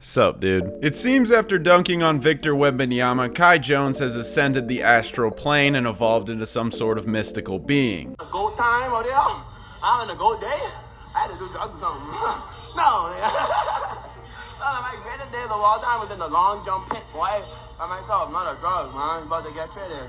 Sup, dude? It seems after dunking on Victor Wembanyama, Kai Jones has ascended the astral plane and evolved into some sort of mystical being. The goat time, or there? I'm in the goat day. I had to do drugs or something. No, my greatest days of all time was in the long jump pit, boy. By myself, not a drug, man. About to get traded.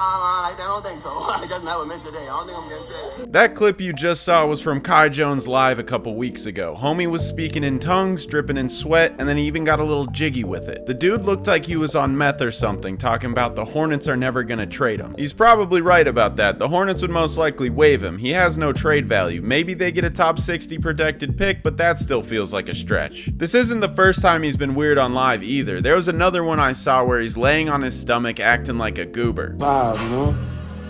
I don't think so. I just met with Mr. Day. I don't think I'm getting traded. That clip you just saw was from Kai Jones live a couple weeks ago. Homie was speaking in tongues, dripping in sweat, and then he even got a little jiggy with it. The dude looked like he was on meth or something, talking about the Hornets are never gonna trade him. He's probably right about that. The Hornets would most likely waive him. He has no trade value. Maybe they get a top 60 protected pick, but that still feels like a stretch. This isn't the first time he's been weird on live either. There was another one I saw where he's laying on his stomach acting like a goober. Wow, you know?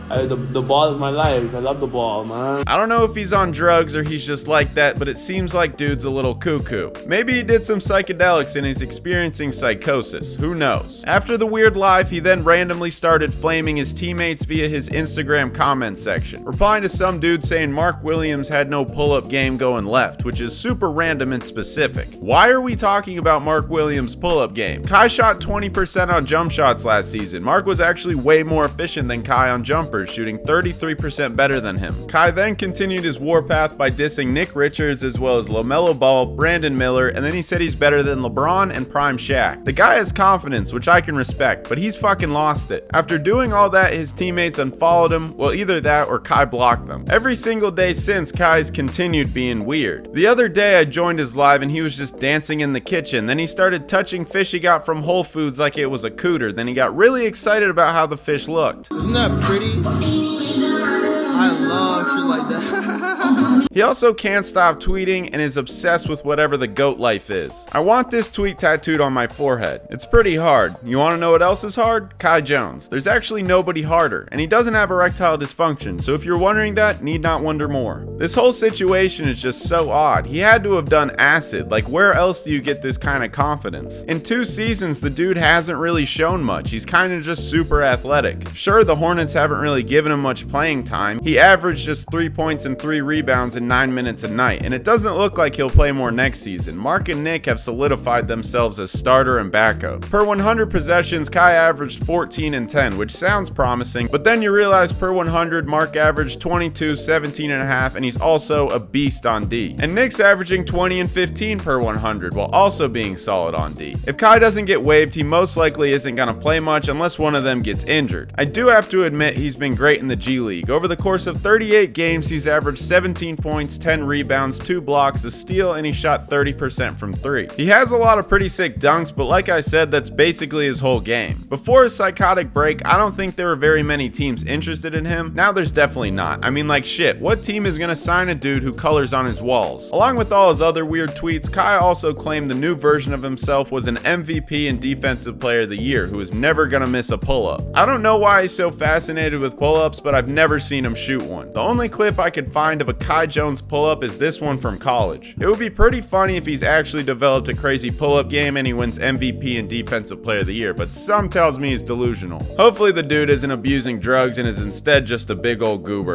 The ball is my life. I love the ball, man. I don't know if he's on drugs or he's just like that, but it seems like dude's a little cuckoo. Maybe he did some psychedelics and he's experiencing psychosis. Who knows? After the weird live, he then randomly started flaming his teammates via his Instagram comment section, replying to some dude saying Mark Williams had no pull-up game going left, which is super random and specific. Why are we talking about Mark Williams' pull-up game? Kai shot 20% on jump shots last season. Mark was actually way more efficient than Kai on jumpers, shooting 33% better than him. Kai then continued his warpath by dissing Nick Richards as well as LaMelo Ball, Brandon Miller, and then he said he's better than LeBron and Prime Shaq. The guy has confidence, which I can respect, but he's fucking lost it. After doing all that, his teammates unfollowed him, well, either that or Kai blocked them. Every single day since, Kai's continued being weird. The other day I joined his live and he was just dancing in the kitchen. Then he started touching fish he got from Whole Foods like it was a cooter. Then he got really excited about how the fish looked. Isn't that pretty? I love shit like that. He also can't stop tweeting and is obsessed with whatever the goat life is. I want this tweet tattooed on my forehead. It's pretty hard. You want to know what else is hard? Kai Jones. There's actually nobody harder, and he doesn't have erectile dysfunction, so if you're wondering that, need not wonder more. This whole situation is just so odd. He had to have done acid. Like, where else do you get this kind of confidence? In 2 seasons, the dude hasn't really shown much. He's kind of just super athletic. Sure, the Hornets haven't really given him much playing time. He averaged just 3 points and 3 rebounds in 9 minutes a night, and it doesn't look like he'll play more next season. Mark and Nick have solidified themselves as starter and backup. Per 100 possessions, Kai averaged 14 and 10, which sounds promising, but then you realize per 100, Mark averaged 22, 17 and a half, and he's also a beast on D. And Nick's averaging 20 and 15 per 100, while also being solid on D. If Kai doesn't get waived, he most likely isn't gonna play much unless one of them gets injured. I do have to admit he's been great in the G League. Over the course of 38 games, he's averaged 17 points, 10 rebounds, 2 blocks, a steal, and he shot 30% from 3. He has a lot of pretty sick dunks, but like I said, that's basically his whole game. Before his psychotic break, I don't think there were very many teams interested in him. Now there's definitely not. I mean, like, shit, what team is gonna sign a dude who colors on his walls? Along with all his other weird tweets, Kai also claimed the new version of himself was an MVP and Defensive Player of the Year who is never gonna miss a pull-up. I don't know why he's so fascinated with pull-ups, but I've never seen him shoot one. The only clip I could find of a Kai Jones pull-up is this one from college. It would be pretty funny if he's actually developed a crazy pull-up game and he wins MVP and Defensive Player of the Year, but some tells me he's delusional. Hopefully the dude isn't abusing drugs and is instead just a big old goober.